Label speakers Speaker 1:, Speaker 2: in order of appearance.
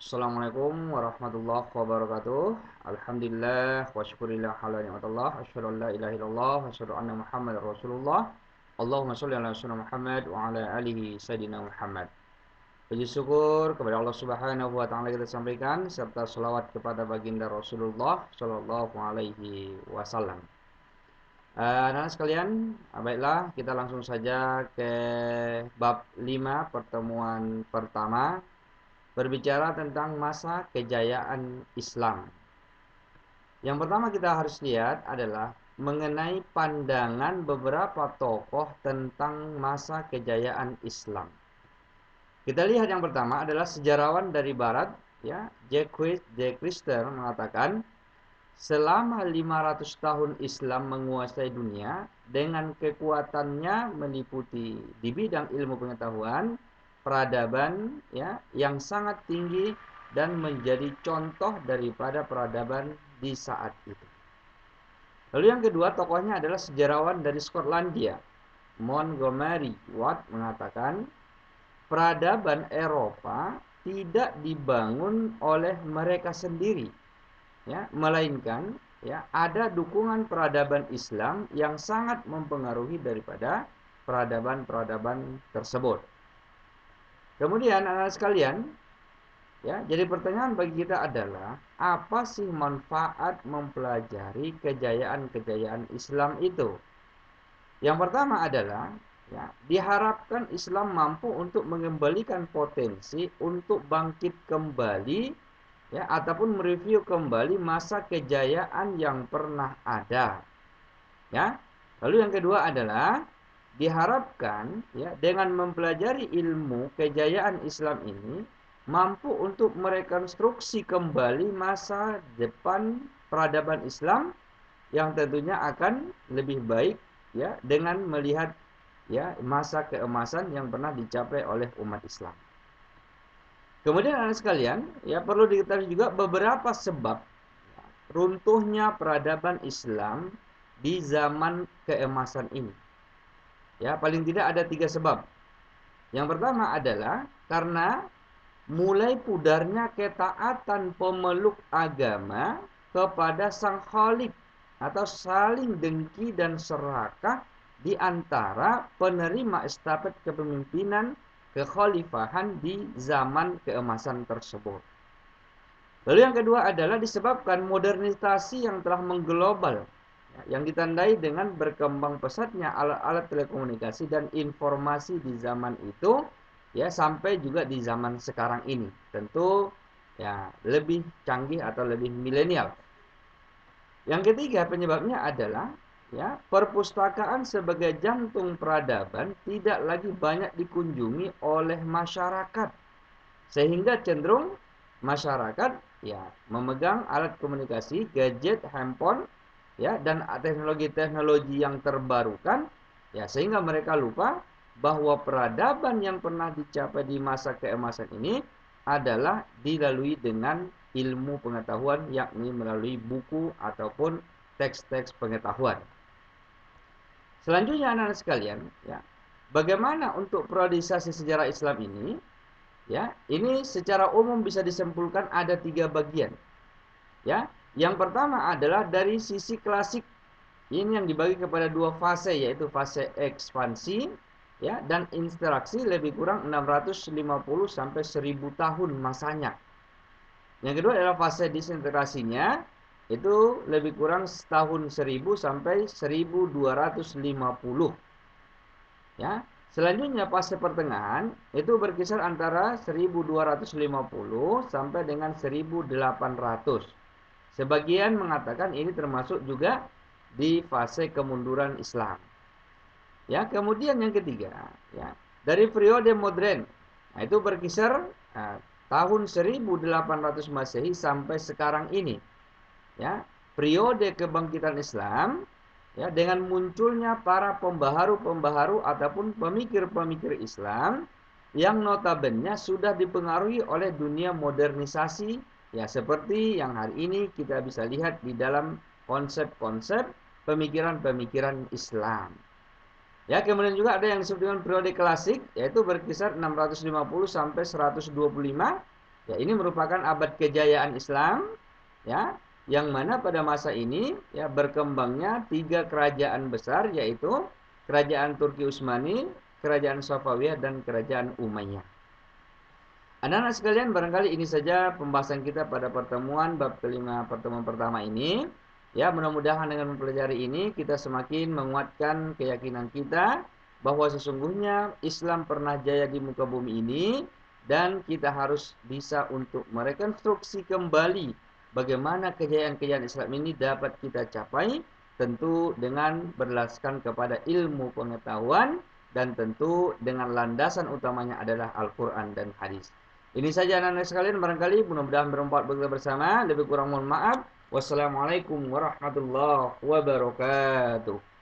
Speaker 1: Assalamualaikum warahmatullahi wabarakatuh. Alhamdulillah wa syukurillah ala ni'matillah. Asyhadu an la ilaha illallah wa asyhadu anna Muhammadar Rasulullah. Allahumma shalli ala sayyidina Muhammad wa ala alihi sayyidina Muhammad. Puji syukur kepada Allah Subhanahu wa taala kita sampaikan serta selawat kepada baginda Rasulullah sallallahu alaihi wasallam. Anak sekalian, baiklah kita langsung saja ke bab 5 pertemuan pertama, berbicara tentang masa kejayaan Islam. Yang pertama kita harus lihat adalah mengenai pandangan beberapa tokoh tentang masa kejayaan Islam. Kita lihat yang pertama adalah sejarawan dari barat, ya, Jacques de Cluster mengatakan selama 500 tahun Islam menguasai dunia dengan kekuatannya meliputi di bidang ilmu pengetahuan, peradaban, ya, yang sangat tinggi dan menjadi contoh daripada peradaban di saat itu. Lalu yang kedua tokohnya adalah sejarawan dari Skotlandia, Montgomery Watt mengatakan peradaban Eropa tidak dibangun oleh mereka sendiri, ya, melainkan ya ada dukungan peradaban Islam yang sangat mempengaruhi daripada peradaban-peradaban tersebut. Kemudian anak-anak sekalian, ya, jadi pertanyaan bagi kita adalah apa sih manfaat mempelajari kejayaan-kejayaan Islam itu? Yang pertama adalah ya, diharapkan Islam mampu untuk mengembalikan potensi untuk bangkit kembali, ya, ataupun mereview kembali masa kejayaan yang pernah ada, ya. Lalu yang kedua adalah diharapkan ya dengan mempelajari ilmu kejayaan Islam ini mampu untuk merekonstruksi kembali masa depan peradaban Islam yang tentunya akan lebih baik, ya, dengan melihat ya masa keemasan yang pernah dicapai oleh umat Islam. Kemudian anak sekalian, ya perlu diketahui juga beberapa sebab runtuhnya peradaban Islam di zaman keemasan ini. Ya, paling tidak ada 3 sebab. Yang pertama adalah karena mulai pudarnya ketaatan pemeluk agama kepada Sang Khalik atau saling dengki dan serakah di antara penerima estafet kepemimpinan kekhalifahan di zaman keemasan tersebut. Lalu yang kedua adalah disebabkan modernisasi yang telah mengglobal, yang ditandai dengan berkembang pesatnya alat-alat telekomunikasi dan informasi di zaman itu, ya, sampai juga di zaman sekarang ini. Tentu ya lebih canggih atau lebih milenial. Yang ketiga penyebabnya adalah ya perpustakaan sebagai jantung peradaban tidak lagi banyak dikunjungi oleh masyarakat, sehingga cenderung masyarakat ya memegang alat komunikasi, gadget, handphone, ya, dan teknologi-teknologi yang terbarukan, ya, sehingga mereka lupa bahwa peradaban yang pernah dicapai di masa keemasan ini adalah dilalui dengan ilmu pengetahuan, yakni melalui buku ataupun teks-teks pengetahuan. Selanjutnya anak-anak sekalian, ya, bagaimana untuk periodisasi sejarah Islam ini? Ya, ini secara umum bisa disimpulkan ada 3 bagian. Ya, yang pertama adalah dari sisi klasik. Ini yang dibagi kepada 2 fase, yaitu fase ekspansi, ya, dan interaksi lebih kurang 650 sampai 1000 tahun masanya. Yang kedua adalah fase disintegrasinya, itu lebih kurang tahun 1000 sampai 1250. Ya. Selanjutnya fase pertengahan itu berkisar antara 1250 sampai dengan 1800. Sebagian mengatakan ini termasuk juga di fase kemunduran Islam. Ya, kemudian yang ketiga, ya, dari periode modern. Nah, itu berkisar tahun 1800 Masehi sampai sekarang ini. Ya, periode kebangkitan Islam, ya, dengan munculnya para pembaharu-pembaharu ataupun pemikir-pemikir Islam yang notabene sudah dipengaruhi oleh dunia modernisasi, ya, seperti yang hari ini kita bisa lihat di dalam konsep-konsep pemikiran-pemikiran Islam. Ya, kemudian juga ada yang disebut dengan periode klasik, yaitu berkisar 650 sampai 125. Ya, ini merupakan abad kejayaan Islam, ya, yang mana pada masa ini ya berkembangnya tiga kerajaan besar, yaitu kerajaan Turki Utsmani, kerajaan Safawiyah, dan kerajaan Umayyah. Anak-anak sekalian, barangkali ini saja pembahasan kita pada pertemuan bab kelima pertemuan pertama ini. Ya, mudah-mudahan dengan mempelajari ini kita semakin menguatkan keyakinan kita bahwa sesungguhnya Islam pernah jaya di muka bumi ini dan kita harus bisa untuk merekonstruksi kembali bagaimana kejayaan-kejayaan Islam ini dapat kita capai, tentu dengan berlandaskan kepada ilmu pengetahuan dan tentu dengan landasan utamanya adalah Al-Quran dan hadis. Ini saja anak-anak sekalian, barangkali mudah-mudahan berempat bersama. Lebih kurang mohon maaf. Wassalamualaikum warahmatullahi wabarakatuh.